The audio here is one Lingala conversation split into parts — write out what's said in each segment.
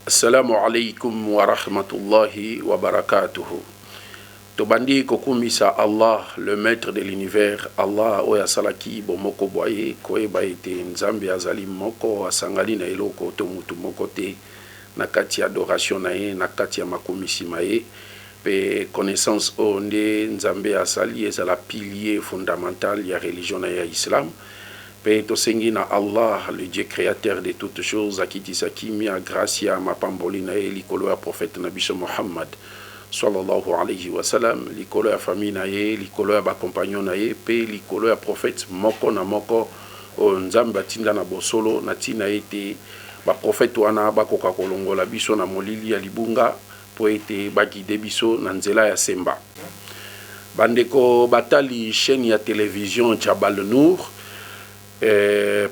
Assalamu alaikum wa rahmatullahi wa barakatuhu. Tobandi kokumisa Allah, le maître de l'univers, Allah oya salaki bomoko boye koe baite nzambe azali moko asangali na eloko to mutu moko te na kati ya adoration na ye na kati ya makumisi maye pe connaissance onde nzambe asali ezala pilier fondamental ya religion na ya Islam. Pe tosengi na Allah, le Dieu créateur de toutes choses, akitisa kimia gracia mapamboli na ye likolo ya prophète nabiso Muhammad sallallahu alayhi wa sallam, likolo ya famille na ye, likolo ya ba compagnon na ye, pe likolo ya prophète moko na moko o nzamba tinda na bosolo na tina ete ba prophète wana bakoka kolongola biso na molili ya libunga po ete bagide biso na nzela ya semba. Bandeko batali chaîne ya télévision Jabal Nour,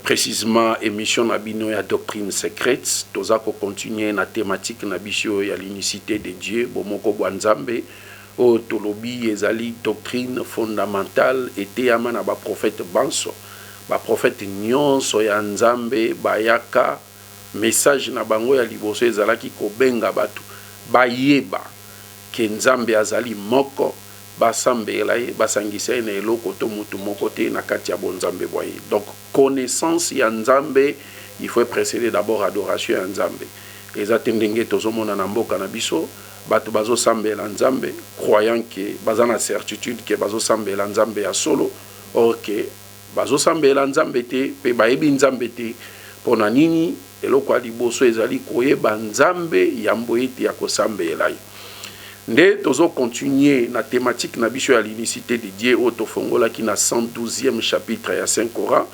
précisément émission nabino ya doctrine secrète, toza ko continuer na thématique nabisio ya l'unicité de Dieu bomoko bwanzambe o tolobi ezali doctrine fondamentale ete amana ba prophète banso ba prophète nyonso ya nzambe bayaka message na bango ya liboso ezalaki ko benga batu bayeba ke nzambe azali moko basambela ye basangisa na eloko to mutu moko te na kati ya bonzambe boye. Donc connaissance ya nzambe il faut précéder d'abord adoration ya nzambe. Eza tendenge tozomona na mboka na biso bato bazo sambela nzambe croyant que bazana certitude que bazo sambela nzambe ya solo, ok bazo sambela nzambe te pe bayebi nzambe te pona nini eloko aliboso ezali koyeba nzambe ya mboyete ya kosambela ye. Nde tozo continuer na thématique na biso ya l'unicité de Dieu au tofongola ki na 112e chapitre ya 5 Coran,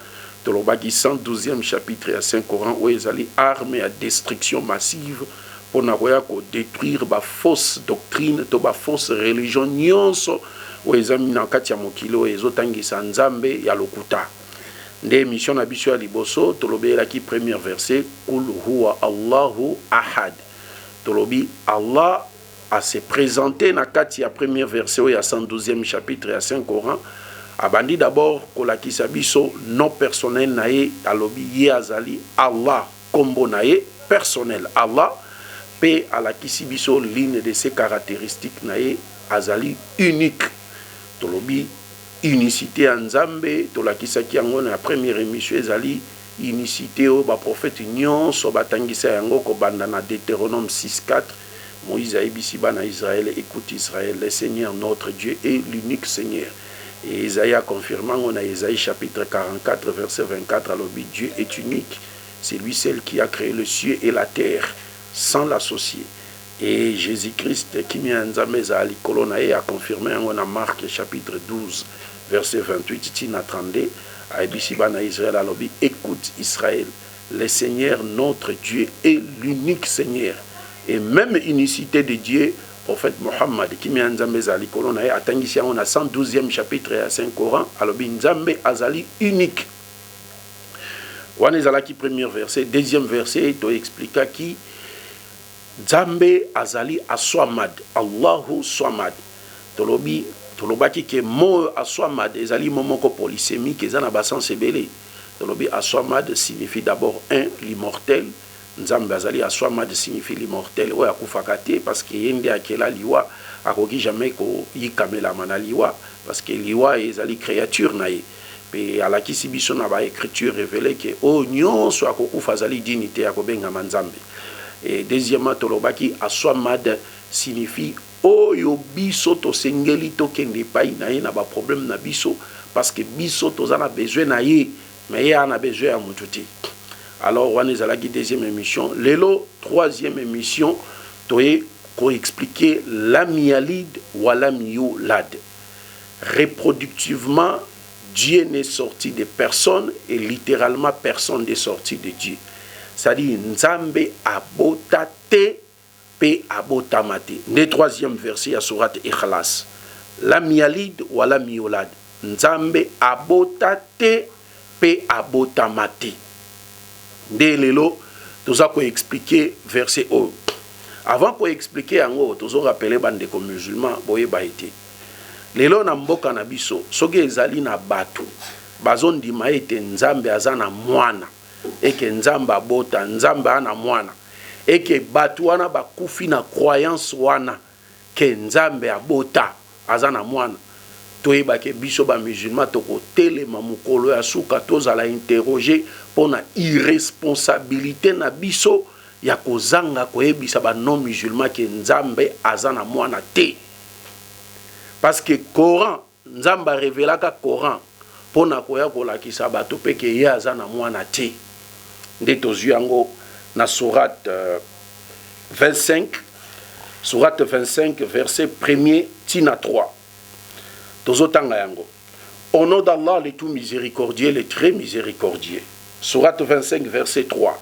tolobaki 112e chapitre ya 5 Coran où ezali arme ya destruction massive pour na koya ko détruire ba fausse doctrine to ba fausse religion nyonso où ezami na kati ya mokilo ezotangisa nzambe ya lokuta. Nde mission na biso ya liboso tolobela ki premier verset kul huwa Allahu ahad. Tolobi Allah à se présenter na kati ya premier verset ya 112e chapitre ya 5 Coran abandi d'abord kolakisa biso non personnel na ye alobi ye azali Allah kombo na ye personnel Allah pe alakisi biso l'une de ses caractéristiques na ye azali unique. Tolobi unicité ya nzambe tolakisaki yango na première émission ezali unicité o ba prophète nyonso batangisa yango ko banda na Deutéronome 6:4. Moïse a dit à Israël, écoute Israël, le Seigneur notre Dieu est l'unique Seigneur. Et Isaïe a confirmé, on a Isaïe chapitre 44, verset 24, alors Dieu est unique. C'est lui seul qui a créé le ciel et la terre, sans l'associer. Et Jésus-Christ, qui m'a enzamé à l'Ikolonae, a confirmé, on a Marc chapitre 12, verset 28, tina 32, a dit à Israël, alors écoute Israël, le Seigneur notre Dieu est l'unique Seigneur. Et même unicité de Dieu, prophète Mohammed, qui m'a enzambe zali kolona e atangisi on a 112e chapitre ya 5 Coran, alobi nzambe azali unique. Wana ezalaki premier verset, deuxième verset to explica ki nzambe azali aswamad, Allahu swamad. Tolobaki ke mo aswamad ezali momoko polysémique ezana basan sebele. Tolobi aswamad signifie d'abord un, l'immortel. Nzambe azali aswamad signifie l'immortel oya kufakate parce que yende akela liwa akoki jamais ko yikamela mana liwa parce que liwa ezali créature na ye pe alakisi biso na ba écriture révélé que o nyonso akokufa azali dignité akobenga manzambe. Et deuxièmement tolobaki aswamad signifie oyo biso to sengeli to kende pai na ye na ba problème na biso parce que biso tozana besoin na ye mais ye ana besoin ya mututi. Alors, on est à la deuxième émission. L'élo, troisième émission, pour expliquer l'amialide ou l'amiolad. Reproductivement, Dieu n'est sorti de personne et littéralement personne n'est sorti de Dieu. C'est-à-dire, Nzambe abotate pe abotamate. Le troisième verset à Surat Ikhlas. L'amialide ou l'amiolad. Nzambe abotate pe abotamate. Dès lelo, nous avons expliqué verset O. Avant qu'on explique en haut, nous avons rappelé bande de musulmans, boye baïté. Lelo na mboka na biso, soge ezali na batu, bazon di maete nzambe azana mwana, eke nzamba bota, nzamba ana mwana. et que batouana ba kufi na croyance wana que nzambe abota azana mwana toyeba ke biso ba musulman toko telema mukolo ya suka tozala interroger pona irresponsabilité na biso ya kozanga koyebisa ba non musulman ke nzambe azana mwana te. Parce que Coran nzamba révélaka Coran pona koya kolakisa bato pe ke ye azana mwana te. Nde tozwi yango na sourate 25 verset 1er tina 3. Tozotanga yango. Au nom d'Allah le tout miséricordieux, le très miséricordieux. Sourate 25 verset 3.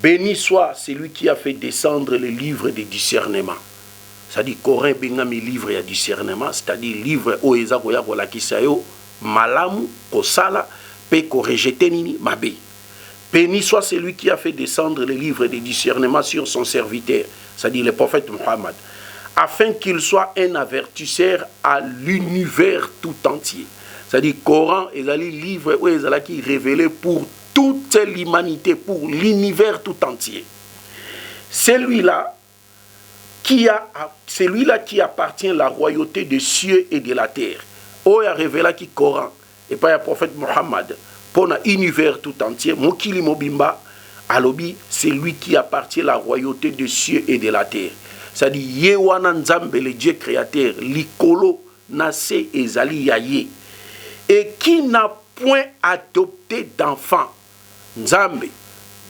Béni soit celui qui a fait descendre le livre de discernement. C'est-à-dire Coran bengami livre ya discernement, c'est-à-dire livre o eza koya kolakisa yo malamu kosala pe ko rejeter nini mabe. Béni soit celui qui a fait descendre le livre de discernement sur son serviteur, c'est-à-dire le prophète Mohammed, afin qu'il soit un avertisseur à l'univers tout entier. C'est-à-dire Coran est le livre où il est révélé pour toute l'humanité, pour l'univers tout entier. Celui-là qui appartient à la royauté des cieux et de la terre. Oh, il a révélé qui Coran et pas le prophète Mohammed pour l'univers tout entier. Mokili Mobimba, alobi, c'est lui qui appartient à la royauté des cieux et de la terre. C'est-à-dire Yewana Nzambe, le Dieu créateur, Likolo Nase Ezali Yaye, et qui n'a point adopté d'enfant. Nzambe,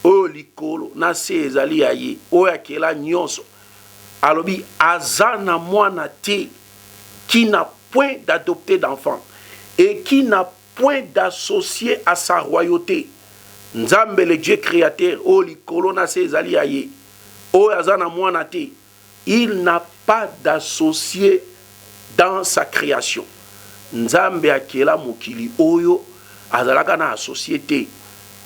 oh Likolo Nase Ezali Yaye, oh Akela Nyonso. Alobi azana mwana te, qui n'a point d'adopté d'enfant et qui n'a point d'associé à sa royauté. Nzambe le Dieu créateur, o likolo na se ezali aye, o azana mwana te, il n'a pas d'associé dans sa création. Nzambe akela mokili oyo azalaka na associé te,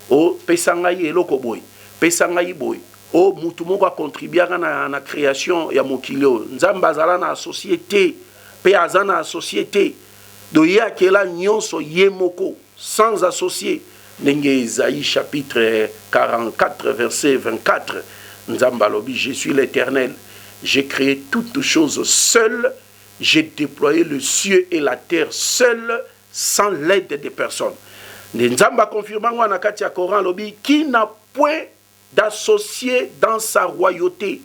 o pesanga ye eloko boy, pesanga ye boy. Oh, mutu moko a contribué à la création ya mokilio. Nzamba azala na société, pe azana na société. Do ya kela nyonso ye moko sans associé. Nenge Isaïe chapitre 44 verset 24. Nzamba lobi, je suis l'Éternel. J'ai créé toutes choses seul. J'ai déployé le ciel et la terre seul, sans l'aide de personne. Nzamba confirmant wana kati ya Coran lobi, qui n'a point d'associer dans sa royauté.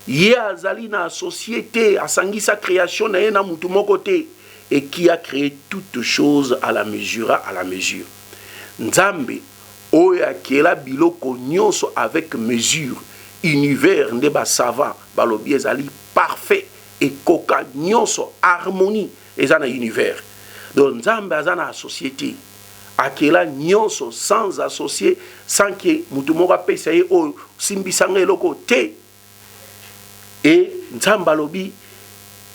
Ye azali na société, asangi sa création na yena mutu moko te, et qui a créé toutes choses à la mesure. Nzambe oya kela biloko nyonso avec mesure. Univers nde ba savant balobi ezali parfait et koka nyonso harmonie ezana univers. Donc Nzambe azana société. Akela nyonso sans associé, sans que mutumoko apesa ye o simbisanga eloko te. Et Nzamba lobi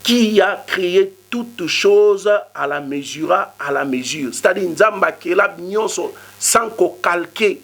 qui a créé toutes choses à la mesure. C'est-à-dire Nzamba akela nyonso sans ko calquer,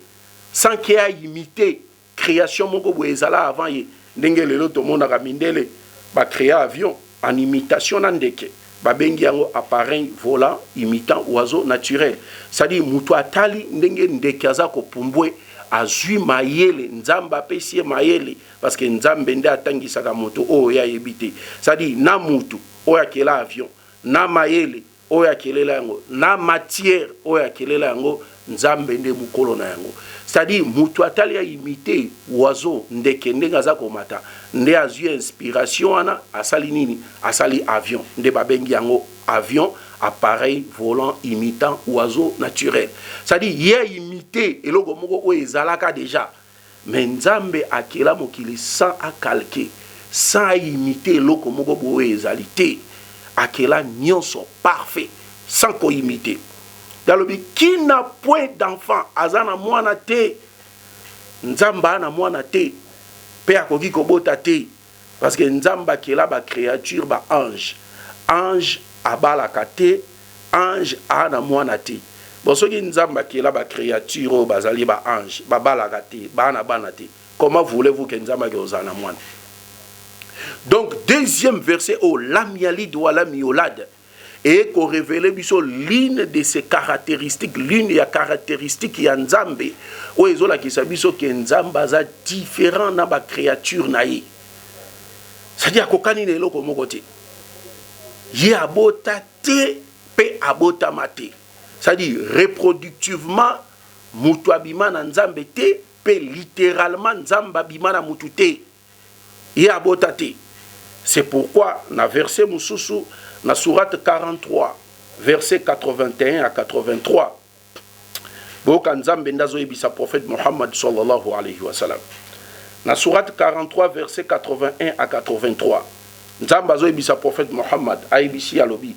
sans qu'il a imité création moko bo ezala avant ye. Ndenge lelo to mona ka mindele ba créer avion en imitation na ndeke. Babengi yango appareil volant imitant oiseau naturel. C'est-à-dire mutu atali ndenge ndeke aza ko pumbwe azui mayele nzamba pesie mayele parce que nzambe nde atangisaka moto o ya yebite. C'est-à-dire na mutu o ya kela avion, na mayele o ya kelela yango, na matière o ya kelela yango, nzambe nde mukolo na yango. C'est-à-dire mutu atali ya imiter oiseau ndeke ndenge aza ko mata. Nde azui inspiration ana asali nini asali avion nde babengi yango avion appareil volant imitant oiseau naturel. C'est-à-dire yé imité eloko moko o ezalaka déjà mais nzambe akela mokili sans a calquer sans imiter eloko moko bo ezalité akela nyonso parfait sans ko imiter. Dalobi qui n'a point d'enfant azana mwana te nzamba na mwana te pe akoki kobota te parce que nzamba kela ba créature ba ange abalaka te ange ana mwana te bosoki nzamba kela ba créature bazali ba ange babalaka te bana te comment voulez-vous que nzamba ke ozana mwana? Donc deuxième verset lam yalid wa lam yulad, et qu'on révèle l'une de ses caractéristiques, l'une des caractéristiques ya Nzambe o ezola ki sabiso ke Nzambe aza différent na ba créature na ye. C'est-à-dire kokani ne eloko moko te. Ye abota te pe abota mate. C'est-à-dire reproductivement mutu abima na Nzambe te pe littéralement Nzambe abima na mutu te. Ye abota te. C'est pourquoi na verset mususu na sourate 43 verset 81 à 83 boka Nzambe ndazo yebisa prophète Muhammad sallallahu alayhi wa sallam. Na sourate 43 verset 81 à 83 Nzambe azo yebisa prophète Muhammad ayebisi alobi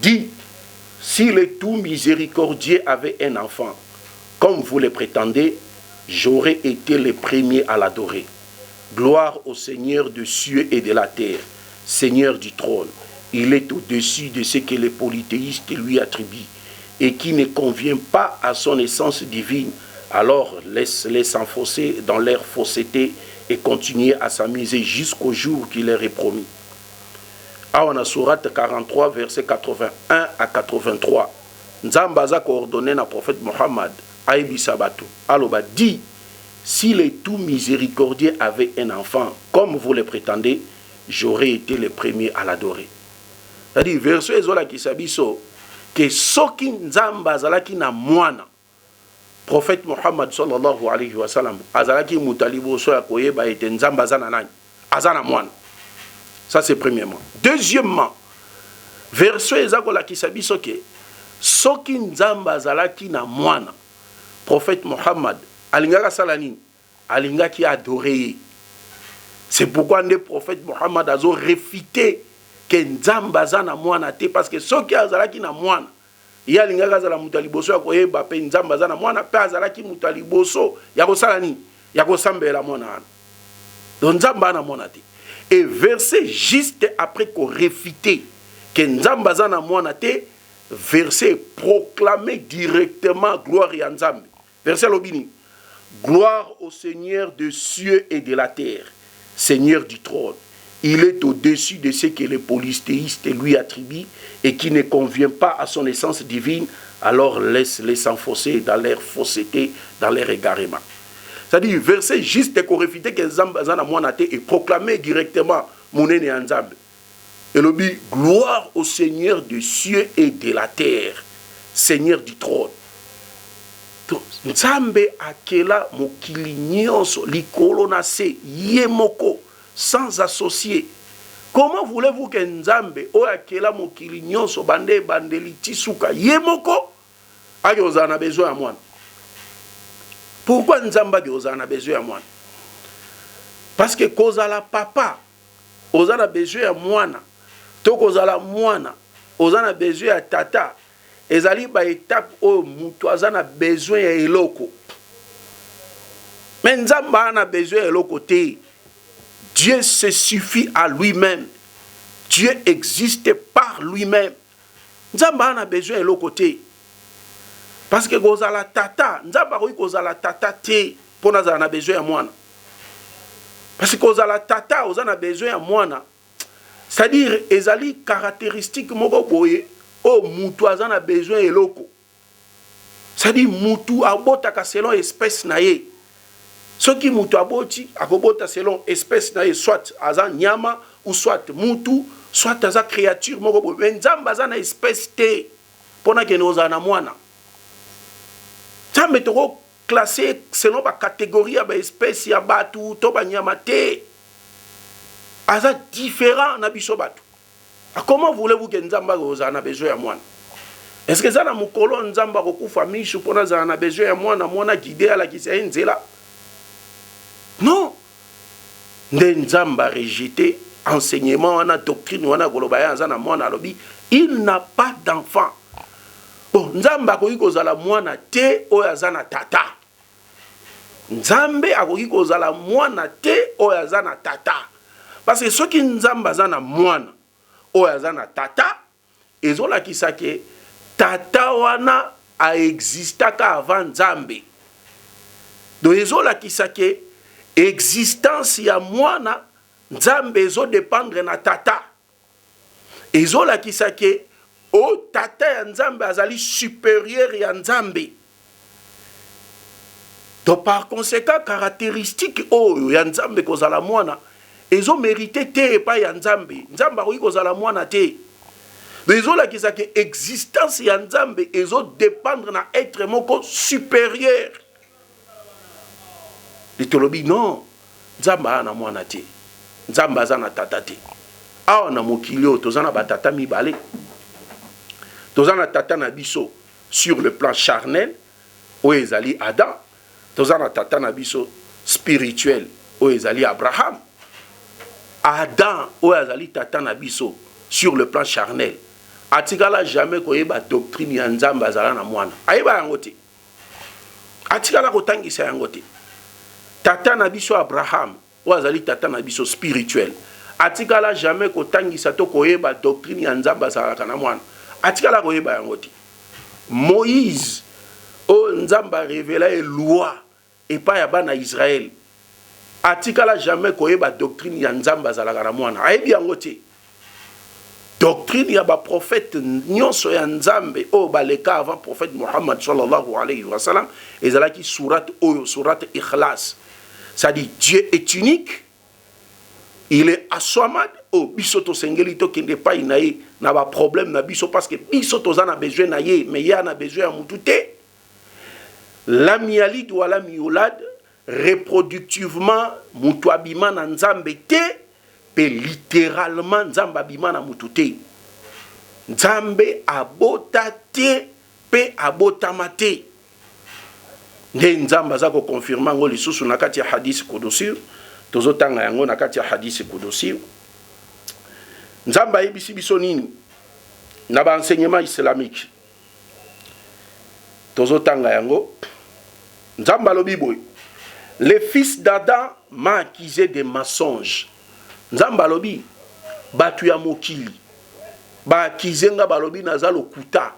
dit: si le tout miséricordieux avait un enfant comme vous le prétendez, j'aurais été le premier à l'adorer. Gloire au Seigneur des cieux et de la terre, Seigneur du trône. Il est au-dessus de ce que les polythéistes lui attribuent et qui ne convient pas à son essence divine. Alors laisse-les s'enfoncer dans leur fausseté et continuer à s'amuser jusqu'au jour qu'il leur est promis. Awana sourate 43 verset 81 à 83 Nzambe aza coordonné na prophète Mohammed ayebisa bato aloba dit: si le tout miséricordieux avait un enfant comme vous le prétendez, j'aurais été le premier à l'adorer. C'est-à-dire verset ezola ki sabiso que soki Nzambe azalaki na mwana, prophète Mohammed sallallahu alayhi wa sallam azalaki mutaliboso ya koyeba ete Nzambe azana nani, azana mwana. Ça c'est premièrement. Deuxièmement, verset ezakola ki sabiso que soki Nzambe azalaki na mwana, prophète Mohammed alingaka salani, alingaki adorer. C'est pourquoi le prophète Mohammed a réfuté que Nzambe azana mwana te, parce que soki azalaki na mwana, ya lingaka azala mutaliboso ya koyeba pe Nzambe azana mwana pe azalaki mutaliboso ya kosala nini, ya kosambela mwana ana. Donc Nzambe ana mwana te. Et verset juste après qu'on réfuté que Nzambe azana mwana te, verset proclamé directement gloire à Nzambe. Verset lobini: gloire au Seigneur des cieux et de la terre, Seigneur du trône. Il est au-dessus de ce que les polythéistes lui attribuent et qui ne convient pas à son essence divine. Alors laisse-les s'enfoncer dans leur fausseté, dans leur égarement. C'est-à-dire, verset juste qu'on réfuté que Nzambe azana mwana te et proclamé directement monene ya Nzambe. Et le dit: gloire au Seigneur des cieux et de la terre, Seigneur du trône. Donc, Nzambe akela mokili nyonso likolo na se ye moko sans associé. Comment voulez-vous que Nzambe o akela mokili nyonso bande bandeli tisuka ye moko ake ozana besoin ya mwana? Pourquoi Nzambe ake ozana besoin ya mwana? Parce que kozala papa ozana besoin ya mwana, to kozala mwana ozana besoin ya tata, ezali ba étape o mutu azana besoin ya eloko. Mais Nzambe ana besoin ya eloko te. Dieu se suffit à lui-même. Dieu existe par lui-même. Nzambe ana besoin ya eloko te. Parce que kozala tata, Nzambe akoki kozala tata te pona zala na besoin ya mwana. Parce que kozala tata ozana besoin ya mwana. C'est-à-dire ezali caractéristique moko boye o mutu azana besoin eloko. C'est-à-dire mutu abotaka selon espèce na ye. Ce qui mutu aboti akobota selon espèce na ye, soit azan nyama ou soit mutu, soit aza créature moko boye. Mais Nzambe azana espèce te pona ke ozana mwana. Nzambe toko classé selon ba catégorie ba espèce ya batu to ba nyama te. Aza différent na biso batu. Comment voulez-vous que Nzamba a besoin de moi? Est-ce que ça na mukolo Nzamba kokufa mishu pona za na besoin de moi na mona guidé à la qui c'est nzela? Non. Nzamba rejeté enseignement wana doctrine wana golobaya nzana mona lobi, il n'a pas d'enfant. Bon, Nzamba ko ikozala mwana te oyo azana tata. Nzambe akoki kozala mwana te oyo azana tata. Parce que ceux qui Nzamba azana mwana oyo azana tata, ezola kisake tata wana a existaka avant Nzambe. Donc ezola kisake existence ya mwana Nzambe ezo dépendre na tata. Ezola kisake o tata ya nzambe azali supérieur ya nzambe. Donc par conséquent caractéristique oyo ya nzambe kozala mwana ezo mérité te pa ya nzambe. Nzambe akoki kozala mwana te. Ezolakisa ke existence ya nzambe ezo dépendre na être moko supérieur. Litolobi non, nzambe ana mwana te. Nzambe aza na tata te. Awa na mokili oyo toza na batata mibale. Toza na tata na biso sur le plan charnel oyo ezali Adam. Toza na tata na biso spirituel oyo ezali Abraham. Adam oyo azali tata na biso sur le plan charnel. Atikala jamais koyeba doctrine ya nzambe azala na mwana. Ayeba yango te. Atikala kotangisa yango te. Tata na biso Abraham oyo azali tata na biso spirituel. Atikala jamais kotangisa to koyeba doctrine ya nzambe azala na mwana. Atikala koyeba yango te. Moïse oyo nzambe révéla e loi epa ya bana Israël. Atikala jamais koyeba doctrine ya nzambe azala na mwana. Ayebi yango te. Doctrine ya ba prophète nyonso ya nzambe o baleka avant prophète Muhammad sallallahu alayhi wa sallam ezalaki surat oyo surat Ikhlas. Ça dit Dieu est unique, il est aswamad o biso to sengeli to kende pa inaye na ba problème na biso parce que biso to za na besoin na ye mais ya na besoin ya mutu te. Lam yalid wa lam yulad reproductivement mutu abima na nzambe te. Pe littéralement nzambe abima na mutu te. Nzambe abota te pe abotama te. Nde nzambe aza ko confirma ngo lisusu na kati ya hadith kudusi. Tozotanga yango na kati ya hadith kudusi. Nzambe ayebisi biso nini na ba enseignement islamique. Tozotanga yango. Nzambe alobi boy. Le fils d'Adam m'a accusé de mensonges. Nzamba balobi batu ya mokili ba kizenga balobi nazalo kuta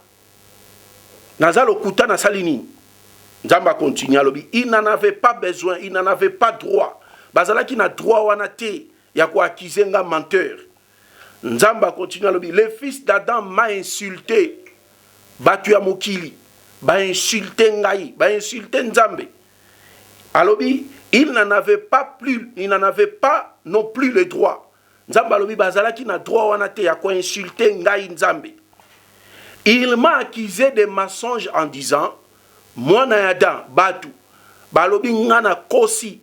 na salini. Nzamba continue alobi il n'en avait pas besoin, il n'en avait pas droit. Bazalaki na droit wana te ya ko akizenga menteur. Nzamba continue alobi le fils d'Adam m'a insulté. Batu ya mokili ba insulté ngai, ba insulté Nzambe. Alobi il n'en avait pas non plus le droit. Nzambe alobi bazalaki na droit wana te ya ko insulter ngai Nzambe. Il m'a accusé de mensonges en disant mwana ya Adam batu balobi ngana kosi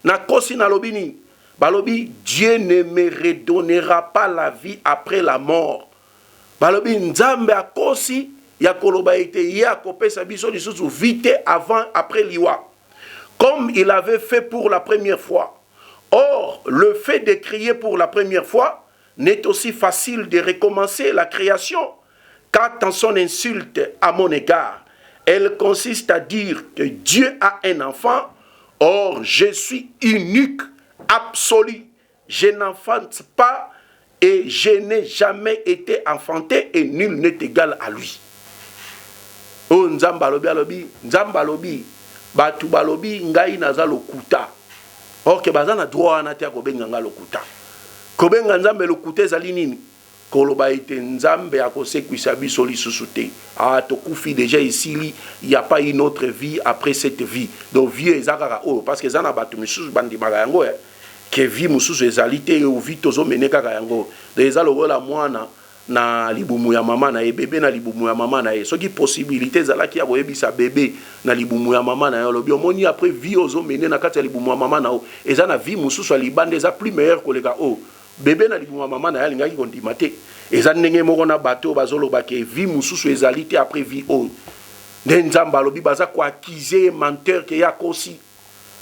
na lobi ni balobi Dieu ne me redonnera pas la vie après la mort. Balobi Nzambe akosi ya koloba ete ya kopesa biso lisusu vite avant après liwa. Comme il avait fait pour la première fois. Or, le fait de crier pour la première fois n'est aussi facile de recommencer la création qu'attend son insulte à mon égard. Elle consiste à dire que Dieu a un enfant. Or, je suis unique, absolu. Je n'enfante pas et je n'ai jamais été enfanté et nul n'est égal à lui. Oh, Nzamba lobi. Batu balobi ngai naza lokuta. Or que bazana droit na te kobenga nga lokuta. Kobenga Nzambe lokuta ezali nini? Koloba ete Nzambe akosekwisa biso lisusu te. Ah tokufi déjà ici, il y a pas une autre vie après cette vie. Donc vie ezakaka oh parce que zana batu misusu bandimaka yango que vie mususu ezali te ou vie tozo meneka yango. Donc ezalo la mwana na libumu ya mama na ye bébé na libumu ya mama na ye soki possibilité zalaki ya koyebisa bébé na libumu ya mama na ye lobi omoni après vie ozo mene na kati ya libumu ya mama na o eza na vie mususu ya libanda eza plus meilleur koleka o bébé na libumu ya mama na ye alingaki kondima te eza ndenge moko na bato bazoloba ke vie mususu ezali te après vie o nde Nzambe alobi baza ko accuser menteur ke ya kosi.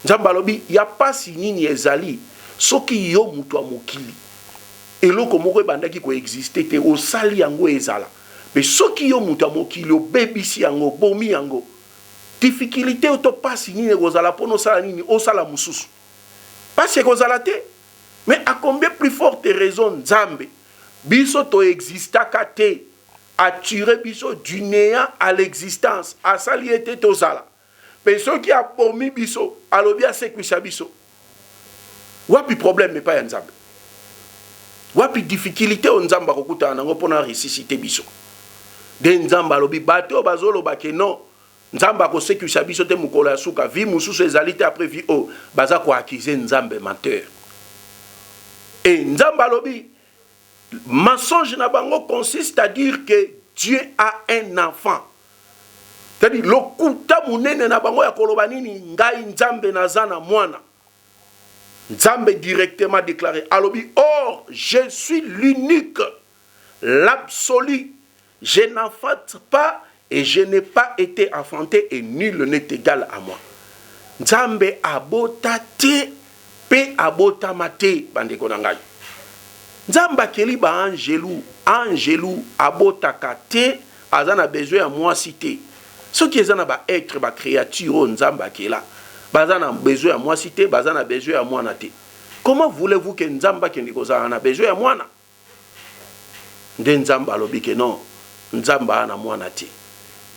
Nzambe alobi ya pasi nini ezali soki yo mutu mokili eloko moko ebandaki ko exister te osali yango ezala mais soki yo mutu mokili obebisi yango bomi yango difficulté to pasi nini kozala pono sala nini osala mususu pasi kozala te mais à combien plus forte raison Nzambe biso to existaka te attirer biso du néant à l'existence asali ete tozala mais soki a bomi biso alobi asekwisa biso wapi problème pas ya Nzambe. Wapi difficulté on Nzamba kokutana nango pona ressusciter biso. de nzamba lobi bato bazolo bake non nzamba ko sécurité biso te mukolo ya suka vie mususu ezali te après vie o baza ko accuser nzambe menteur et nzamba lobi mensonge na bango consiste à dire que Dieu a un enfant. C'est-à-dire lokuta munene na bango ya koloba nini ngai nzambe nazana mwana. Nzambe directement déclaré alobi or je suis l'unique, l'absolu. Je n'enfante pas et je n'ai pas été enfanté et nul n'est égal à moi. Nzambe abota te pe abota mate bandeko na ngai. Nzamba keli ba angelu abotaka te azana besoin ya moi cité. Ce qui ezana ba être ba créature nzamba kela bazana besoin ya moi cité bazana besoin ya moi na te. Comment voulez-vous que nzamba kendi kozana na besoin ya moi na? Nde nzamba lobi ke non nzamba na moi na te.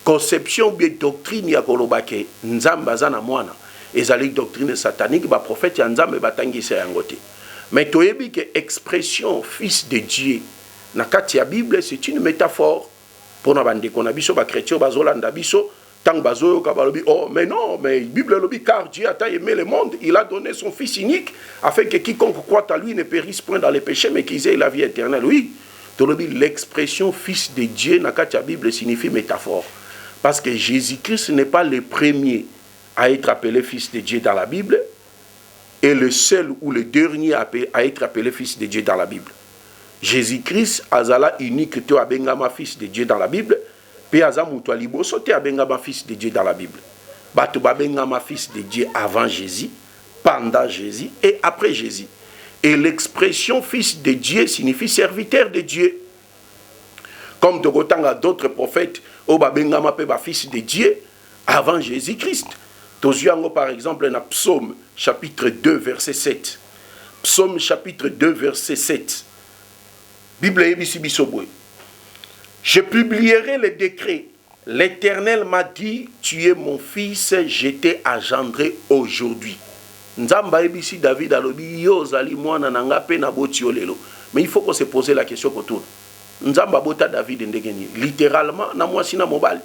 Conception bien doctrine ya koloba ke nzamba azana moi na ezali doctrine satanique ba prophète ya nzambe batangisa yango te. Mais toyebi que expression fils de Dieu na kati ya Bible c'est une métaphore pour na bande ko na biso ba chrétien bazolanda biso tant bazoyo ka balobi oh mais non mais Bible lobi car Dieu a tant aimé le monde il a donné son fils unique afin que quiconque croit à lui ne périsse point dans les péchés mais qu'ils aient la vie éternelle. Oui, tolobi l'expression fils de Dieu na kati ya Bible signifie métaphore parce que Jésus-Christ n'est pas le premier à être appelé fils de Dieu dans la Bible. Et le seul ou le dernier à être appelé fils de Dieu dans la Bible. Jésus-Christ azala unique te abengama fils de Dieu dans la Bible. Pe azamuto liboso te abengama fils de Dieu dans la Bible. Bato babengama fils de Dieu avant Jésus, pendant Jésus et après Jésus. Et l'expression fils de Dieu signifie serviteur de Dieu. Comme Togotanga d'autres prophètes au babengama pe ba fils de Dieu avant Jésus-Christ. Tozuango par exemple dans Psaume chapitre 2 verset 7. Psaume chapitre 2 verset 7. Bible ebisi bisobwe. Je publierai les décrets. L'Éternel m'a dit, tu es mon fils, je t'ai engendré aujourd'hui. Nzamba ebisi David alobi yo zali mwana nanga pe na botio lelo. Mais il faut qu'on se pose la question autour. Nzamba bota David ndegeni littéralement na mwasi na mobali.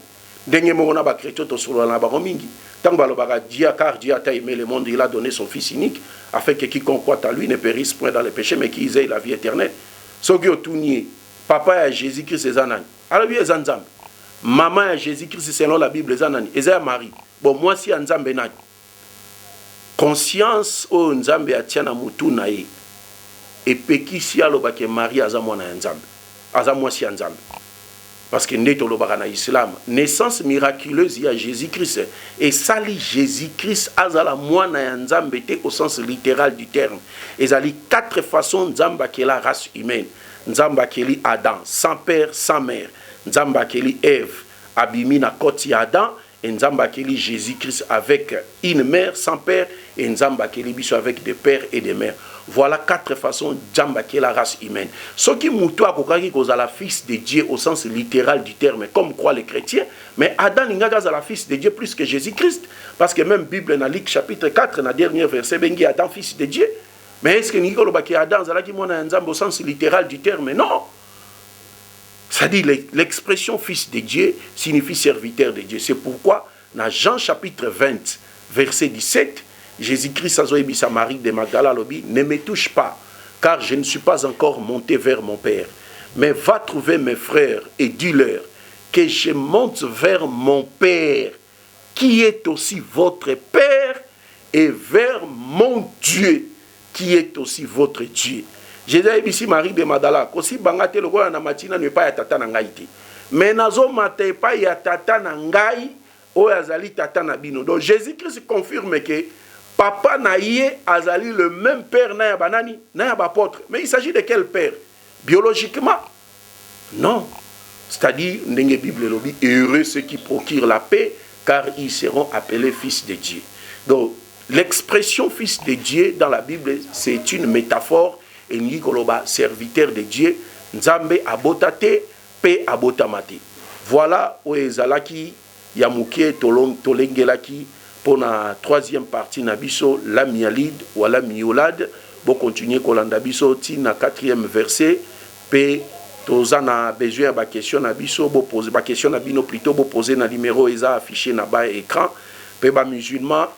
Ndenge mona ba chrétien to solo na ba mingi. Tant car Dieu a aimé le monde, il a donné son fils unique, afin que quiconque croit à lui ne périsse point dans les péchés, mais qu'ils aient la vie éternelle. Ce qui est papa à Jésus-Christ, c'est Zanani. Alors, il y a Zanzambe. Maman à Jésus-Christ, selon la Bible, c'est Zanani. Et c'est Marie. Bon, moi, si Nzambe Nani. Conscience, oh, Nzambe a tiana mutu nae. Et peki si aloba ke Marie a zamona Nzambe. A zamwa si Nzambe. Parce que n'est pas l'islam. Naissance miraculeuse, il y a Jésus-Christ. Et sali Jésus-Christ, azala moana nzambe au sens littéral du terme. Et zali 4 façons nzamba qui est la race humaine. Nzamba qui est Adam, sans père, sans mère. Nzamba qui est Ève, abimi na koti Adam. Et nzamba qui est Jésus-Christ avec une mère, sans père. Et nzamba qui est biso avec des pères et des mères. Voilà 4 façons d'Amba qui est la race humaine. Ce qui moutoua kokaki koza la fils de Dieu au sens littéral du terme, comme croient les chrétiens, mais Adam n'ingaga la fils de Dieu plus que Jésus-Christ, parce que même Bible dans Luc chapitre 4, dans le dernier verset, bengi Adam fils de Dieu. Mais est-ce que Nicolo Baki Adam zalaki mona nzambe au sens littéral du terme? Non. Ça dit l'expression fils de Dieu signifie serviteur de Dieu. C'est pourquoi dans Jean chapitre 20, verset 17, Jésus-Christ à Marie de Magdala lobi, ne me touche pas, car je ne suis pas encore monté vers mon Père. Mais va trouver mes frères et dis-leur que je monte vers mon Père, qui est aussi votre Père, et vers mon Dieu, qui est aussi votre Dieu. Jésus ici Marie de Magdala, kosi bangate lokola na matina ne pas ya tata na ngai te. Mais nazo mate pa ya tata na ngai, o azali tata na bino. Donc Jésus-Christ confirme que papa naïe azali le même père na ya banani, na ya apôtre. Mais il s'agit de quel père? Biologiquement? Non. C'est-à-dire, ndenge Bible lobi, heureux ceux qui procurent la paix, car ils seront appelés fils de Dieu. Donc, l'expression fils de Dieu dans la Bible, c'est une métaphore. Et Nikoloba, serviteur de Dieu, Nzambe abotate, pe abotamate. Voilà où ezalaki, yamuke tolengelaki, pour la 3e partie nabiso, la mialide ou la miolade, pour continuer kolanda biso, ti na 4e verset, pe Toza na besoin ba question na biso bo poser ba question na bino plutôt bo poser na numéro eza affiché na bas écran pe ba musulman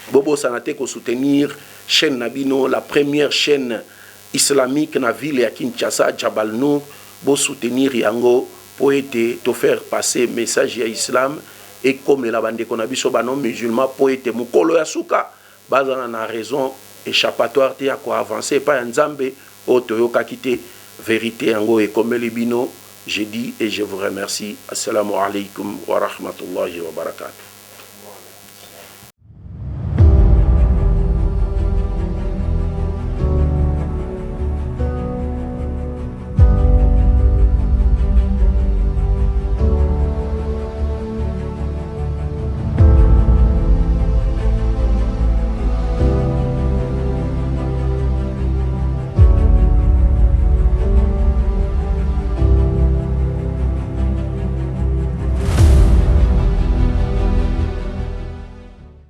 bobo sanate ko soutenir chaîne na bino la première chaîne islamique na ville ya Kinshasa Jabal Nour bo soutenir yango pour aider to faire passer message ya islam et comme la bande ko na biso ba non musulman pour aider mukolo ya suka bazana na raison échappatoire te ya ko avancer pa ya nzambe o toyoka kité vérité yango et comme les bino, je dis et je vous remercie. Assalamu alaikum wa rahmatullahi wa barakatuh.